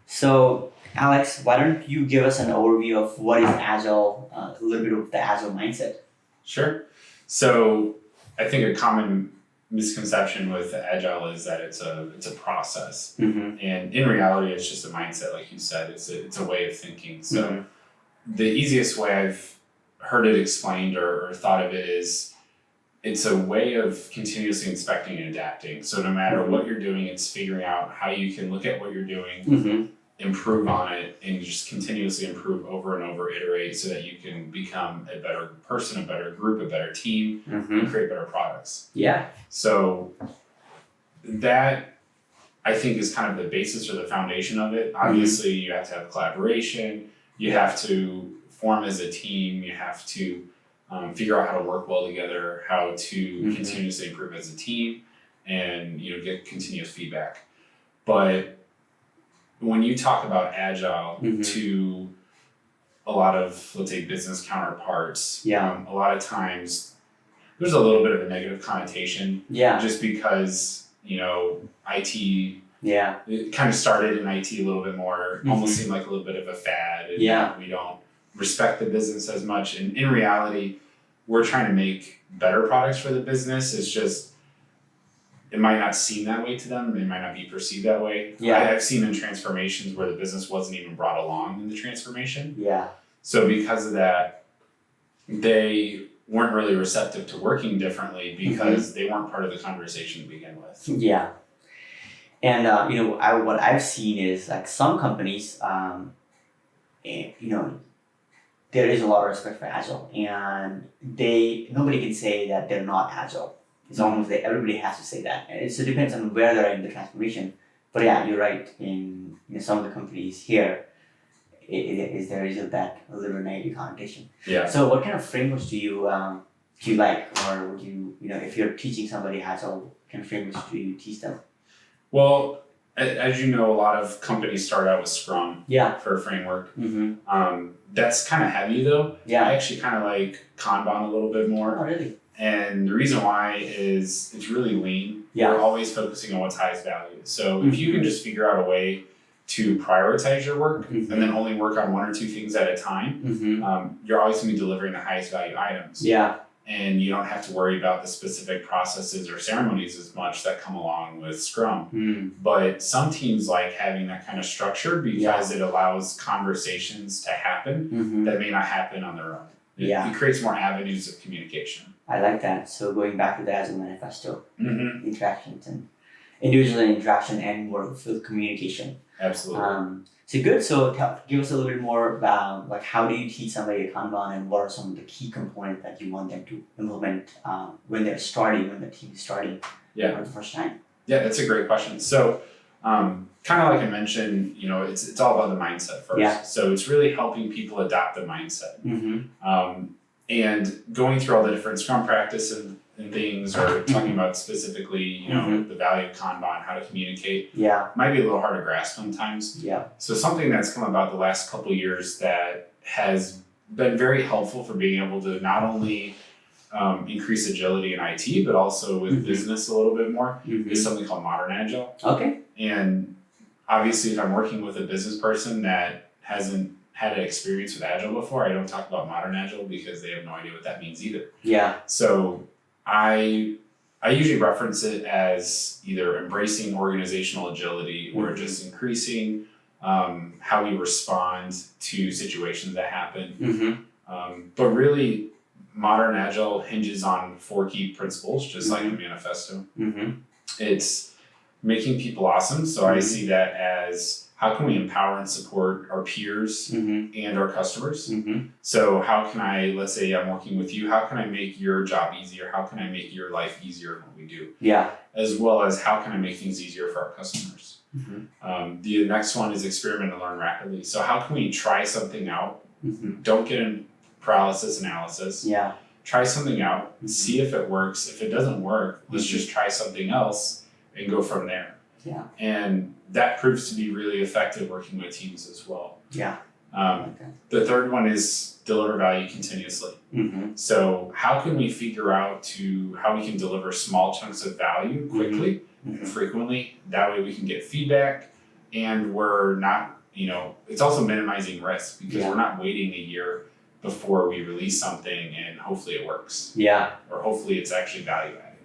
So, Alex, why don't you give us an overview of what is Agile, a little bit of the Agile mindset? Sure. So I think a common misconception with Agile is that it's a process, Mm-hmm. and in reality, it's just a mindset, like you said. It's a way of thinking. So the easiest way I've heard it explained or thought of it is it's a way of continuously inspecting and adapting. So no matter what you're doing, it's figuring out how you can look at what you're doing, Mm-hmm. improve on it, and just continuously improve over and over, iterate so that you can become a better person, a better group, a better team, Mm-hmm. and create better products. Yeah. So that, I think, is kind of the basis or the foundation of it. Obviously, you have to have collaboration. You have to form as a team. You have to figure out how to work well together, how to continuously improve as a team, and get continuous feedback. But when you talk about Agile to a lot of, let's say, business counterparts, a lot of times there's a little bit of a negative connotation, just because IT. It kind of started in IT a little bit more, almost seemed like a little bit of a fad, and we don't respect the business as much. And in reality, we're trying to make better products for the business. It's just, it might not seem that way to them. It might not be perceived that way. I've seen in transformations where the business wasn't even brought along in the transformation. So because of that, they weren't really receptive to working differently because they weren't part of the conversation to begin with. And what I've seen is like some companies, there is a lot of respect for Agile, and nobody can say that they're not Agile. It's almost like everybody has to say that. And it depends on where they're in the transformation. But yeah, you're right. In some of the companies here, there is that a little negative connotation. So what kind of frameworks do you like, or would you if you're teaching somebody Agile, what kind of frameworks do you teach them? Well, as you know, a lot of companies start out with Scrum for a framework. That's kind of heavy though. I actually kind of like Kanban a little bit more. Oh, really? And the reason why is it's really lean. We're always focusing on what's highest value. So if you can just figure out a way to prioritize your work and then only work on one or two things at a time, you're always going to be delivering the highest value items. And you don't have to worry about the specific processes or ceremonies as much that come along with Scrum. But some teams like having that kind of structure because it allows conversations to happen that may not happen on their own. It creates more avenues of communication. I like that. So going back to the Agile Manifesto, interactions and individual interaction and more field communication. Absolutely. So good. So give us a little bit more about like how do you teach somebody a Kanban, and what are some of the key components that you want them to implement when the team is starting for the first time? That's a great question. So kind of like I mentioned, it's all about the mindset first. So it's really helping people adopt the mindset. And going through all the different Scrum practices and things, or talking about specifically, the value of Kanban, how to communicate, might be a little hard to grasp sometimes. So something that's come about the last couple of years that has been very helpful for being able to not only increase agility in IT, but also with business a little bit more, is something called Modern Agile. And obviously, if I'm working with a business person that hasn't had an experience with Agile before, I don't talk about Modern Agile because they have no idea what that means either. So I usually reference it as either embracing organizational agility or just increasing how we respond to situations that happen. But really, Modern Agile hinges on 4 key principles, just like the manifesto. It's making people awesome. So I see that as how can we empower and support our peers and our customers? So how can I, let's say I'm working with you, how can I make your job easier? How can I make your life easier in what we do? As well as how can I make things easier for our customers? The next one is experiment and learn rapidly. So how can we try something out? Don't get in paralysis analysis. Try something out, see if it works. If it doesn't work, let's just try something else and go from there. And that proves to be really effective working with teams as well. The third one is deliver value continuously. So how can we figure out how we can deliver small chunks of value quickly, frequently? That way we can get feedback, and we're not, it's also minimizing risk because we're not waiting a year before we release something and hopefully it works. Or hopefully it's actually value added.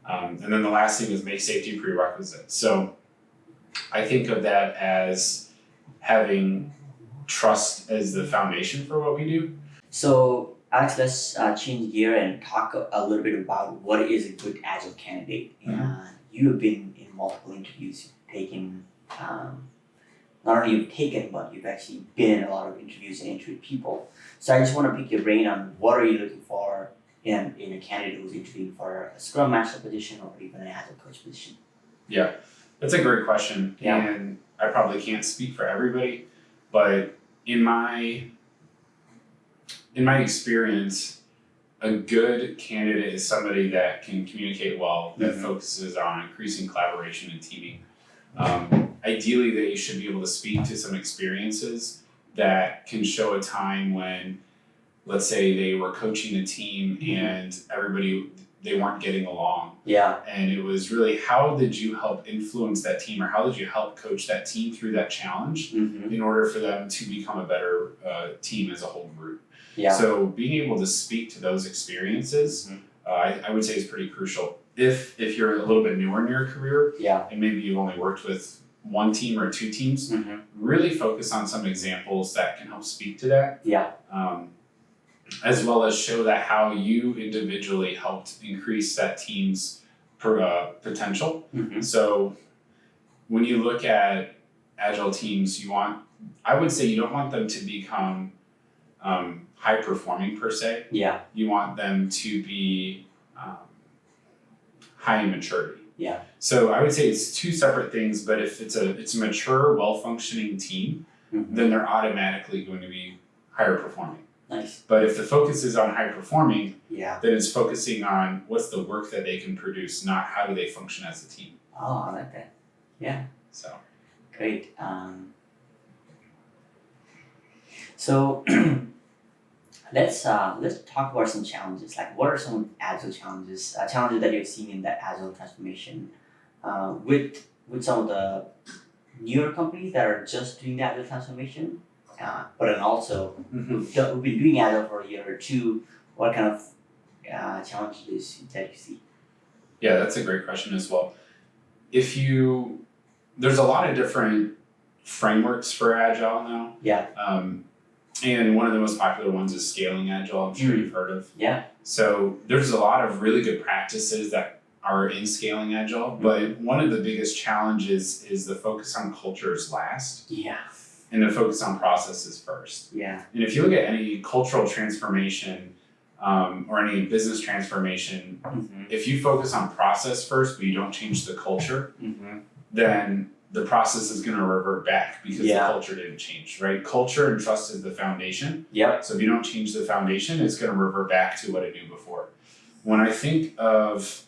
And then the last thing is make safety prerequisite. So I think of that as having trust as the foundation for what we do. So Alex, let's change gear and talk a little bit about what is a good Agile candidate. And you have been in multiple interviews, taken, not only you've taken, but you've actually been in a lot of interviews and interviewed people. So I just want to pick your brain on what are you looking for in a candidate who's interviewing for a Scrum Master position or even an Agile Coach position? Yeah, that's a great question. And I probably can't speak for everybody, but in my experience, a good candidate is somebody that can communicate well, that focuses on increasing collaboration and teaming. Ideally, they should be able to speak to some experiences that can show a time when, let's say, they were coaching a team and they weren't getting along. And it was really, how did you help influence that team, or how did you help coach that team through that challenge in order for them to become a better team as a whole group? So being able to speak to those experiences, I would say is pretty crucial. If you're a little bit newer in your career, and maybe you've only worked with one team or two teams, really focus on some examples that can help speak to that. As well as show that how you individually helped increase that team's potential. So when you look at Agile teams, I would say you don't want them to become high performing per se. You want them to be high in maturity. So I would say it's two separate things, but if it's a mature, well-functioning team, then they're automatically going to be higher performing. But if the focus is on high performing, then it's focusing on what's the work that they can produce, not how do they function as a team. Oh, I like that. So great. So let's talk about some challenges. Like, what are some Agile challenges that you've seen in the Agile transformation with some of the newer companies that are just doing the Agile transformation, but then also who've been doing Agile for a year or two? What kind of challenges that you see? Yeah, that's a great question as well. There's a lot of different frameworks for Agile now. And one of the most popular ones is Scaling Agile. I'm sure you've heard of. So there's a lot of really good practices that are in Scaling Agile, but one of the biggest challenges is the focus on cultures last. And the focus on processes first. And if you look at any cultural transformation or any business transformation, if you focus on process first, but you don't change the culture, then the process is going to revert back because the culture didn't change, right? Culture and trust is the foundation. So if you don't change the foundation, it's going to revert back to what it knew before. When I think of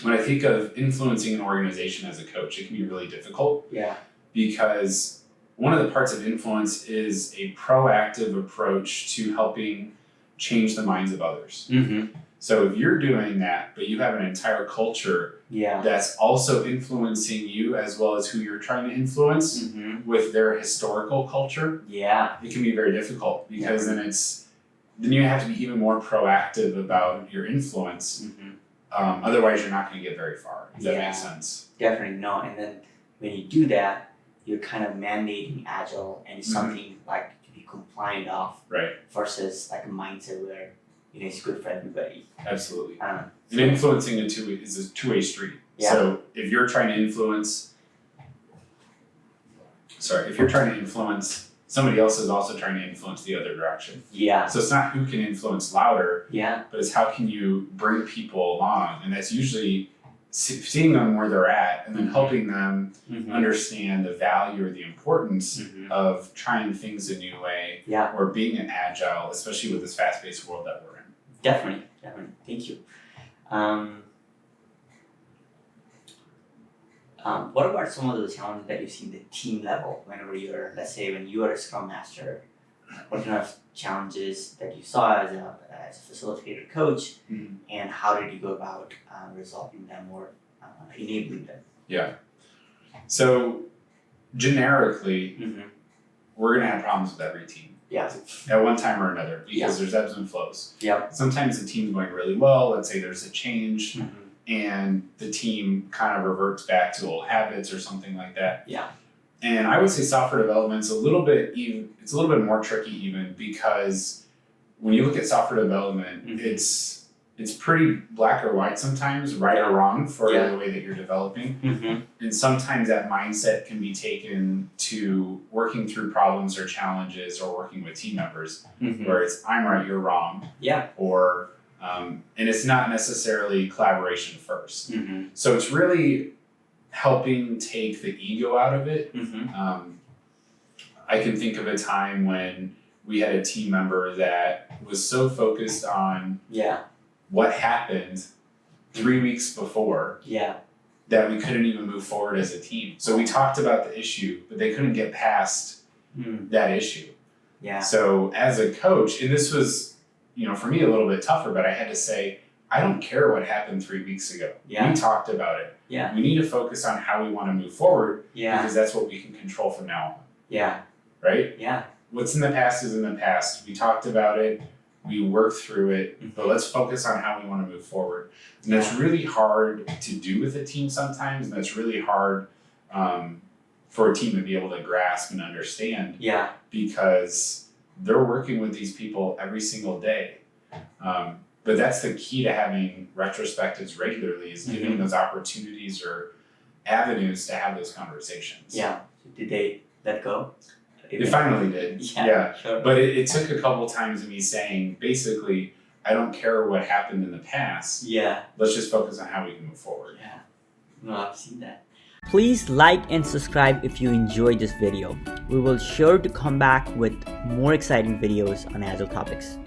influencing an organization as a coach, it can be really difficult. Because one of the parts of influence is a proactive approach to helping change the minds of others. So if you're doing that, but you have an entire culture that's also influencing you as well as who you're trying to influence with their historical culture, it can be very difficult because then you have to be even more proactive about your influence. Otherwise, you're not going to get very far. Does that make sense? Definitely no. And then when you do that, you're kind of mandating Agile and it's something like to be compliant of, versus like a mindset where it's good for everybody. Absolutely. And influencing is a two-way street. So if you're trying to influence, somebody else is also trying to influence the other direction. So it's not who can influence louder, but it's how can you bring people along, and that's usually seeing them where they're at and then helping them understand the value or the importance of trying things a new way or being an Agile, especially with this fast-paced world that we're in. Definitely. Thank you. What about some of the challenges that you see at the team level whenever you're, let's say, when you are a Scrum Master? What kind of challenges that you saw as a facilitator coach, and how did you go about resolving them or enabling them? Yeah. So generically, we're going to have problems with every team. Yeah. At one time or another, because there's ebbs and flows. Yeah. Sometimes the team's going really well. Let's say there's a change, and the team kind of reverts back to old habits or something like that. Yeah. And I would say software development's a little bit more tricky even, because when you look at software development, it's pretty black or white sometimes, right or wrong for the way that you're developing. And sometimes that mindset can be taken to working through problems or challenges or working with team members, where it's I'm right, you're wrong. Yeah. Or and it's not necessarily collaboration first. So it's really helping take the ego out of it. I can think of a time when we had a team member that was so focused on what happened 3 weeks before that we couldn't even move forward as a team. So we talked about the issue, but they couldn't get past that issue. Yeah. So as a coach, and this was, for me a little bit tougher, but I had to say, I don't care what happened 3 weeks ago. We talked about it. We need to focus on how we want to move forward, because that's what we can control from now on. Right? What's in the past is in the past. We talked about it. We worked through it, but let's focus on how we want to move forward. And that's really hard to do with a team sometimes, and that's really hard for a team to be able to grasp and understand, because they're working with these people every single day. But that's the key to having retrospectives regularly, is giving those opportunities or avenues to have those conversations. Yeah. Did they let go? It finally did. Yeah. Sure. But it took a couple times of me saying, basically, I don't care what happened in the past. Let's just focus on how we can move forward. No, I've seen that. Please like and subscribe if you enjoyed this video. We will sure to come back with more exciting videos on Agile topics.